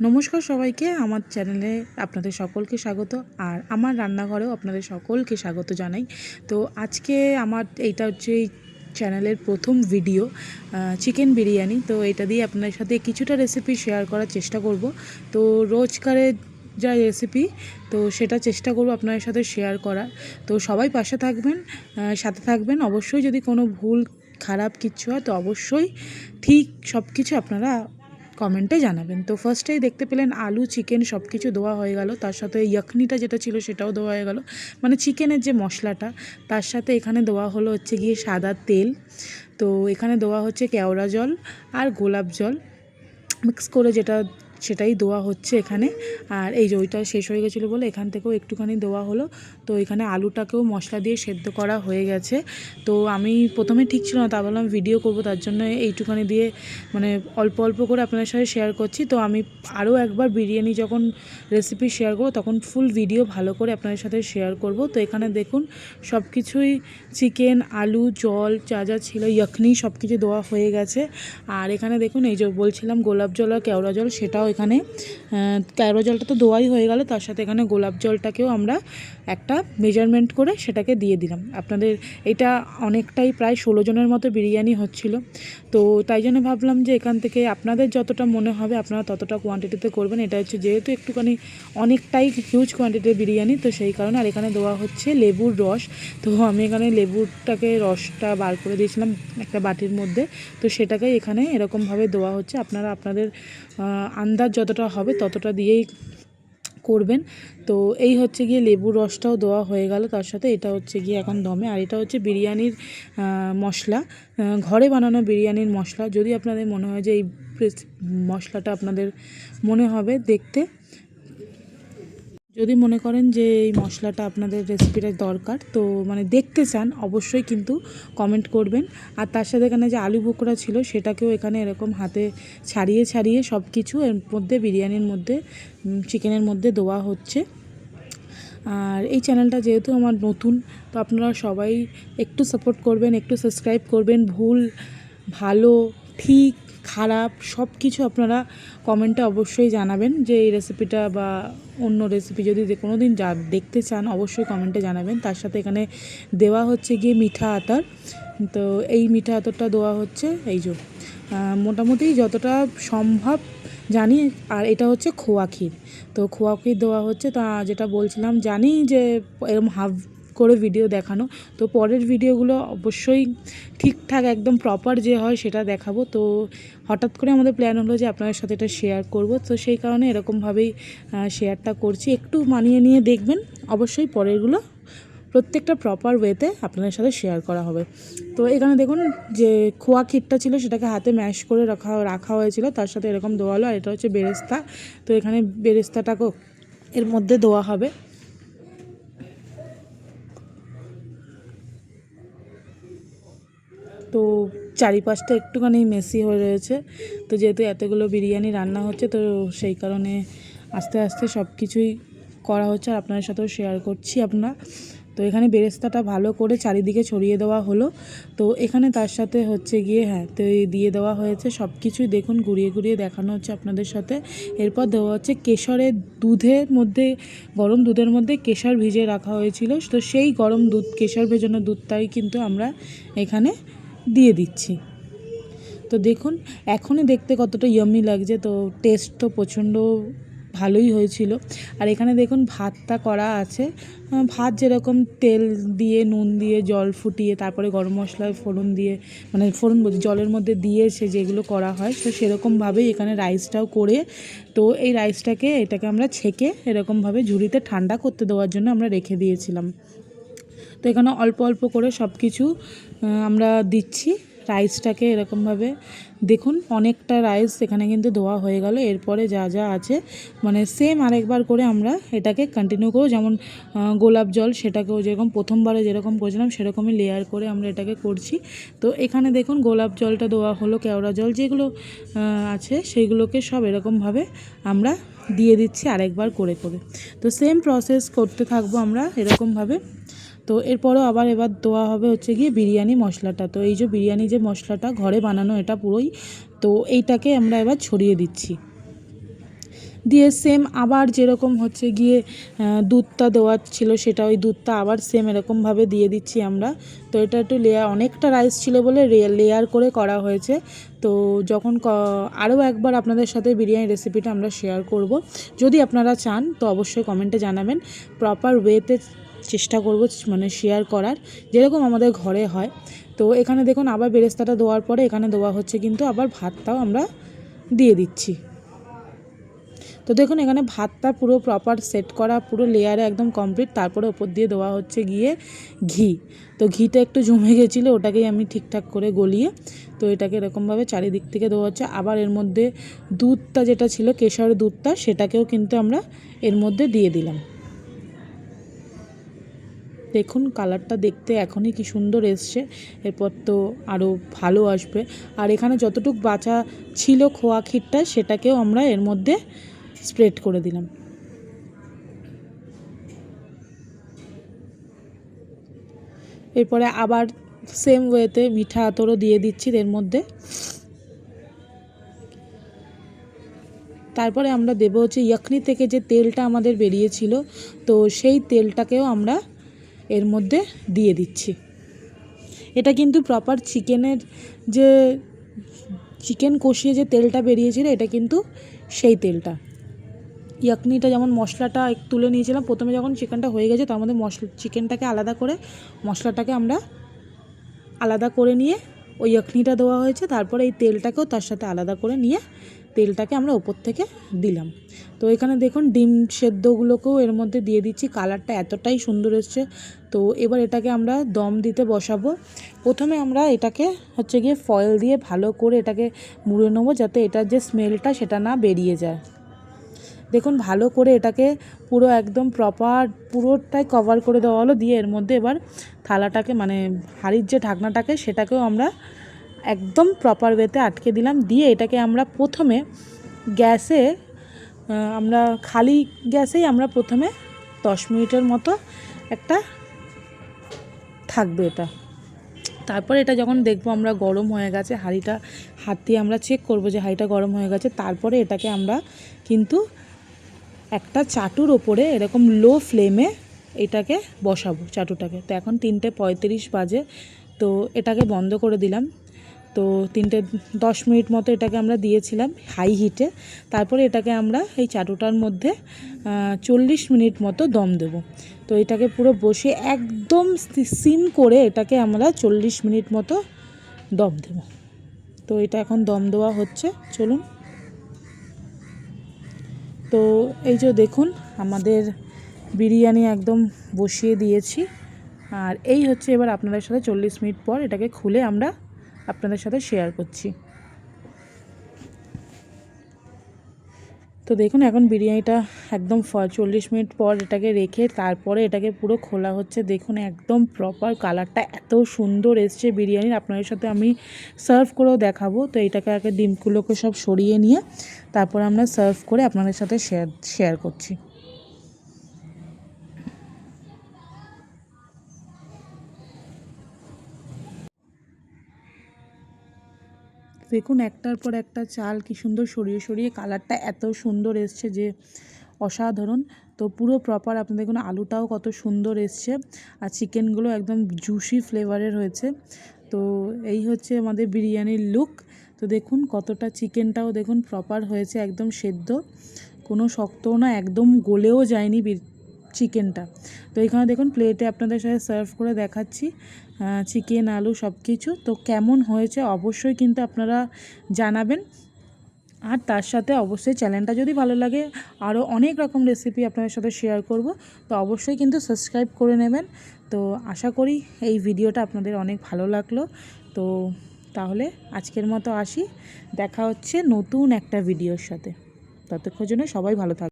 নমস্কার সবাইকে, আমার চ্যানেলে আপনাদের সকলকে স্বাগত। আর আমার রান্নাঘরেও আপনাদের সকলকে স্বাগত জানাই। তো আজকে আমার এইটা হচ্ছে এই চ্যানেলের প্রথম ভিডিও, চিকেন বিরিয়ানি। তো এটা দিয়ে আপনাদের সাথে কিছুটা রেসিপি শেয়ার করার চেষ্টা করব। তো রোজকারের যা রেসিপি, তো সেটা চেষ্টা করব আপনাদের সাথে শেয়ার করার। তো সবাই পাশে থাকবেন, সাথে থাকবেন। অবশ্যই যদি কোনো ভুল খারাপ কিছু হয় তো অবশ্যই ঠিক সব কিছু আপনারা কমেন্টে জানাবেন। তো ফার্স্টেই দেখতে পেলেন আলু চিকেন সব কিছু দেওয়া হয়ে গেল, তার সাথে ইয়াকনিটা যেটা ছিল সেটাও দেওয়া হয়ে গেল, মানে চিকেনের যে মশলাটা। তার সাথে এখানে দেওয়া হলো হচ্ছে গিয়ে সাদা তেল। তো এখানে দেওয়া হচ্ছে কেওড়া জল আর গোলাপ জল মিক্স করে, সেটাই দেওয়া হচ্ছে এখানে। আর এই যে ওইটা শেষ হয়ে গেছিলো বলে এখান থেকেও একটুখানি দেওয়া হলো। তো এখানে আলুটাকেও মশলা দিয়ে সেদ্ধ করা হয়ে গেছে। তো আমি প্রথমে ঠিক ছিল না, তা বললাম ভিডিও করব, তার জন্য এইটুখানি দিয়ে মানে অল্প অল্প করে আপনাদের সাথে শেয়ার করছি। তো আমি আরও একবার বিরিয়ানি যখন রেসিপি শেয়ার করব তখন ফুল ভিডিও ভালো করে আপনাদের সাথে শেয়ার করব। তো এখানে দেখুন সব কিছুই চিকেন, আলু, জল যা যা ছিল, ইয়াকনি সব কিছু দেওয়া হয়ে গেছে। আর এখানে দেখুন এই যে বলছিলাম গোলাপ জল আর কেওড়া জল, সেটাও এখানে কেওড়া জলটা তো দেওয়াই হয়ে গেল, তার সাথে এখানে গোলাপ জলটাকেও আমরা একটা মেজারমেন্ট করে সেটাকে দিয়ে দিলাম। আপনাদের এটা অনেকটাই প্রায় 16 জনের মতো বিরিয়ানি হচ্ছিল। তো তাই জন্য ভাবলাম যে এখান থেকে আপনাদের যতটা মনে হবে আপনারা ততটা কোয়ান্টিটিতে করবেন। এটা হচ্ছে যেহেতু একটুখানি অনেকটাই হিউজ কোয়ান্টিটির বিরিয়ানি, তো সেই কারণে। আর এখানে দেওয়া হচ্ছে লেবুর রস। তো আমি এখানে লেবুটাকে রসটা বার করে দিয়েছিলাম একটা বাটির মধ্যে, তো সেটাকেই এখানে এরকমভাবে দেওয়া হচ্ছে। আপনারা আপনাদের আন্দাজ যতটা হবে ততটা দিয়েই করবেন। তো এই হচ্ছে গিয়ে লেবুর রসটাও দেওয়া হয়ে গেল, তার সাথে এটা হচ্ছে গিয়ে এখন দমে। আর এটা হচ্ছে বিরিয়ানির মশলা, ঘরে বানানো বিরিয়ানির মশলা। যদি আপনাদের মনে হয় যে এই মশলাটা আপনাদের মনে হবে দেখতে, যদি মনে করেন যে এই মশলাটা আপনাদের রেসিপিটা দরকার, তো মানে দেখতে চান, অবশ্যই কিন্তু কমেন্ট করবেন। আর তার সাথে এখানে যে আলু বোখরা ছিল সেটাকেও এখানে এরকম হাতে ছাড়িয়ে ছাড়িয়ে সব কিছু এর মধ্যে বিরিয়ানির মধ্যে, চিকেনের মধ্যে দেওয়া হচ্ছে। আর এই চ্যানেলটা যেহেতু আমার নতুন, তো আপনারা সবাই একটু সাপোর্ট করবেন, একটু সাবস্ক্রাইব করবেন। ভুল ভালো ঠিক খারাপ সব কিছু আপনারা কমেন্টে অবশ্যই জানাবেন, যে এই রেসিপিটা বা অন্য রেসিপি যদি যে কোনো দিন দেখতে চান অবশ্যই কমেন্টে জানাবেন। তার সাথে এখানে দেওয়া হচ্ছে গিয়ে মিঠা আতর। তো এই মিঠা আতরটা দেওয়া হচ্ছে এই যে মোটামুটি যতটা সম্ভব জানি। আর এটা হচ্ছে খোয়া ক্ষীর। তো খোয়া ক্ষীর দেওয়া হচ্ছে। তা যেটা বলছিলাম, জানি যে এরকম হাফ করে ভিডিও দেখানো, তো পরের ভিডিওগুলো অবশ্যই ঠিকঠাক একদম প্রপার যে হয় সেটা দেখাবো। তো হঠাৎ করে আমাদের প্ল্যান হলো যে আপনাদের সাথে এটা শেয়ার করব, তো সেই কারণে এরকমভাবেই শেয়ারটা করছি। একটু মানিয়ে নিয়ে দেখবেন, অবশ্যই পরেরগুলো প্রত্যেকটা প্রপার ওয়েতে আপনাদের সাথে শেয়ার করা হবে। তো এখানে দেখুন যে খোয়া ক্ষীরটা ছিল সেটাকে হাতে ম্যাশ করে রাখা হয়েছিল, তার সাথে এরকম দেওয়া হলো। আর এটা হচ্ছে বেরেস্তা। তো এখানে বেরেস্তাটাকেও এর মধ্যে দেওয়া হবে। তো চারিপাশটা একটুখানি মেসি হয়ে রয়েছে, তো যেহেতু এতগুলো বিরিয়ানি রান্না হচ্ছে, তো সেই কারণে আস্তে আস্তে সব কিছুই করা হচ্ছে আর আপনাদের সাথেও শেয়ার করছি আপনারা। তো এখানে বেরেস্তাটা ভালো করে চারিদিকে ছড়িয়ে দেওয়া হলো। তো এখানে তার সাথে হচ্ছে গিয়ে তো দিয়ে দেওয়া হয়েছে সব কিছুই, দেখুন ঘুরিয়ে ঘুরিয়ে দেখানো হচ্ছে আপনাদের সাথে। এরপর দেওয়া হচ্ছে কেশরের দুধের মধ্যে, গরম দুধের মধ্যে কেশর ভিজিয়ে রাখা হয়েছিল। তো সেই গরম দুধ, কেশর ভেজানো দুধটাই কিন্তু আমরা এখানে দিয়ে দিচ্ছি। তো দেখুন এখনই দেখতে কতটা ইয়াম্মি লাগছে, তো টেস্ট তো প্রচণ্ড ভালোই হয়েছিল। আর এখানে দেখুন ভাতটা করা আছে, ভাত যেরকম তেল দিয়ে নুন দিয়ে জল ফুটিয়ে তারপরে গরম মশলায় ফোড়ন দিয়ে, মানে ফোড়ন বলছি জলের মধ্যে দিয়ে সে যেগুলো করা হয়, তো সেরকমভাবেই এখানে রাইসটাও করে, তো এই এটাকে আমরা ছেঁকে এরকমভাবে ঝুড়িতে ঠান্ডা করতে দেওয়ার জন্য আমরা রেখে দিয়েছিলাম। তো এখানে অল্প অল্প করে সব কিছু আমরা দিচ্ছি রাইসটাকে এরকমভাবে। দেখুন অনেকটা রাইস এখানে কিন্তু দেওয়া হয়ে গেল। এরপরে যা যা আছে মানে সেম আরেকবার করে আমরা এটাকে কন্টিনিউ করব। যেমন গোলাপ জল, সেটাকেও যেরকম প্রথমবারে যেরকম করেছিলাম সেরকমই লেয়ার করে আমরা এটাকে করছি। তো এখানে দেখুন গোলাপ জলটা দেওয়া হলো, কেওড়া জল যেগুলো আছে সেইগুলোকে সব এরকমভাবে আমরা দিয়ে দিচ্ছি আরেকবার করে করে। তো সেম প্রসেস করতে থাকবো আমরা এরকমভাবে। তো এরপরও এবার দেওয়া হবে হচ্ছে গিয়ে বিরিয়ানি মশলাটা। তো এই যে বিরিয়ানি যে মশলাটা ঘরে বানানো, এটা পুরোই, তো এইটাকে আমরা এবার ছড়িয়ে দিচ্ছি। দিয়ে সেম আবার যেরকম হচ্ছে গিয়ে দুধটা দেওয়ার ছিল সেটা ওই দুধটা আবার সেম এরকমভাবে দিয়ে দিচ্ছি আমরা। তো এটা একটু অনেকটা রাইস ছিল বলে লেয়ার করে করা হয়েছে। তো যখন আরও একবার আপনাদের সাথে বিরিয়ানি রেসিপিটা আমরা শেয়ার করব, যদি আপনারা চান তো অবশ্যই কমেন্টে জানাবেন। প্রপার ওয়েতে চেষ্টা করব মানে শেয়ার করার, যেরকম আমাদের ঘরে হয়। তো এখানে দেখুন আবার বেরেস্তাটা দেওয়ার পরে এখানে দেওয়া হচ্ছে কিন্তু আবার ভাতটাও আমরা দিয়ে দিচ্ছি। তো দেখুন এখানে ভাতটা পুরো প্রপার সেট করা, পুরো লেয়ারে একদম কমপ্লিট। তারপরে ওপর দিয়ে দেওয়া হচ্ছে গিয়ে ঘি। তো ঘিটা একটু জমে গেছিলো, ওটাকেই আমি ঠিকঠাক করে গলিয়ে তো এটাকে এরকমভাবে চারিদিক থেকে দেওয়া হচ্ছে। আবার এর মধ্যে দুধটা যেটা ছিল কেশর দুধটা, সেটাকেও কিন্তু আমরা এর মধ্যে দিয়ে দিলাম। দেখুন কালারটা দেখতে এখনই কি সুন্দর এসছে, এরপর তো আরও ভালো আসবে। আর এখানে যতটুকু বাঁচা ছিল খোয়া ক্ষীরটা, সেটাকেও আমরা এর মধ্যে স্প্রেড করে দিলাম। এরপরে আবার সেম ওয়েতে মিঠা আতরও দিয়ে দিচ্ছি এর মধ্যে। তারপরে আমরা দেবো হচ্ছে ইয়াখনি থেকে যে তেলটা আমাদের বেরিয়েছিল, তো সেই তেলটাকেও আমরা এর মধ্যে দিয়ে দিচ্ছি। এটা কিন্তু প্রপার চিকেনের যে চিকেন কষিয়ে যে তেলটা বেরিয়েছিল, এটা কিন্তু সেই তেলটা। ইয়াকনিটা যেমন মশলাটা তুলে নিয়েছিলাম প্রথমে, যখন চিকেনটা হয়ে গেছে তার মধ্যে চিকেনটাকে আলাদা করে মশলাটাকে আমরা আলাদা করে নিয়ে ওই ইয়াকনিটা দেওয়া হয়েছে। তারপরে এই তেলটাকেও তার সাথে আলাদা করে নিয়ে তেলটাকে আমরা ওপর থেকে দিলাম। তো এখানে দেখুন ডিম সেদ্ধগুলোকেও এর মধ্যে দিয়ে দিচ্ছি। কালারটা এতটাই সুন্দর এসছে। তো এবার এটাকে আমরা দম দিতে বসাবো। প্রথমে আমরা এটাকে হচ্ছে গিয়ে ফয়েল দিয়ে ভালো করে এটাকে মুড়ে নেবো, যাতে এটার যে স্মেলটা সেটা না বেরিয়ে যায়। দেখুন ভালো করে এটাকে পুরো একদম প্রপার পুরোটাই কভার করে দেওয়া হলো। দিয়ে এর মধ্যে এবার থালাটাকে মানে হাঁড়ির যে ঢাকনাটাকে সেটাকেও আমরা একদম প্রপার ওয়েতে আটকে দিলাম। দিয়ে এটাকে আমরা প্রথমে গ্যাসে আমরা খালি গ্যাসেই আমরা প্রথমে 10 মিনিটের মতো একটা থাকবে এটা। তারপর এটা যখন দেখবো আমরা গরম হয়ে গেছে, হাঁড়িটা হাত দিয়ে আমরা চেক করবো যে হাঁড়িটা গরম হয়ে গেছে। তারপরে এটাকে আমরা কিন্তু একটা চাটুর ওপরে এরকম লো ফ্লেমে এটাকে বসাবো চাটুটাকে। তো এখন 3:35 বাজে, তো এটাকে বন্ধ করে দিলাম। তো 10 মিনিট মতো এটাকে আমরা দিয়েছিলাম হাই হিটে। তারপরে এটাকে আমরা এই চাটুটার মধ্যে 40 মিনিট মতো দম দেব। তো এটাকে পুরো বসে একদম সিম করে এটাকে আমরা 40 মিনিট মতো দম দেব। তো এটা এখন দম দেওয়া হচ্ছে, চলুন। তো এই যে দেখুন আমাদের বিরিয়ানি একদম বসিয়ে দিয়েছি। আর এই হচ্ছে এবার আপনাদের সাথে 40 মিনিট পর এটাকে খুলে আমরা আপনাদের সাথে শেয়ার করছি। তো দেখুন এখন বিরিয়ানিটা একদম 40 মিনিট পর এটাকে রেখে তারপরে এটাকে পুরো খোলা হচ্ছে। দেখুন একদম প্রপার কালারটা এত সুন্দর এসছে বিরিয়ানির, আপনাদের সাথে আমি সার্ভ করেও দেখাবো। তো এটাকে আগে ডিমগুলোকে সব সরিয়ে নিয়ে তারপর আমরা সার্ভ করে আপনাদের সাথে শেয়ার করছি। দেখুন একটার পর একটা চাল কি সুন্দর সরিয়ে সরিয়ে কালারটা এত সুন্দর এসছে যে অসাধারণ। তো পুরো প্রপার আপনি দেখুন আলুটাও কত সুন্দর এসছে, আর চিকেনগুলো একদম জুসি ফ্লেভারের হয়েছে। তো এই হচ্ছে আমাদের বিরিয়ানির লুক। তো দেখুন কতটা চিকেনটাও দেখুন প্রপার হয়েছে, একদম সেদ্ধ, কোনো শক্তও না, একদম গলেও যায়নি চিকেনটা। তো এখানে দেখুন প্লেটে আপনাদের সাথে সার্ভ করে দেখাচ্ছি চিকেন আলু সব কিছু। তো কেমন হয়েছে অবশ্যই কিন্তু আপনারা জানাবেন। আর তার সাথে অবশ্যই চ্যানেলটা যদি ভালো লাগে আরও অনেক রকম রেসিপি আপনাদের সাথে শেয়ার করব, তো অবশ্যই কিন্তু সাবস্ক্রাইব করে নেবেন। তো আশা করি এই ভিডিওটা আপনাদের অনেক ভালো লাগলো। তো তাহলে আজকের মতো আসি, দেখা হচ্ছে নতুন একটা ভিডিওর সাথে। ততক্ষণ জন্য সবাই ভালো থাকবে।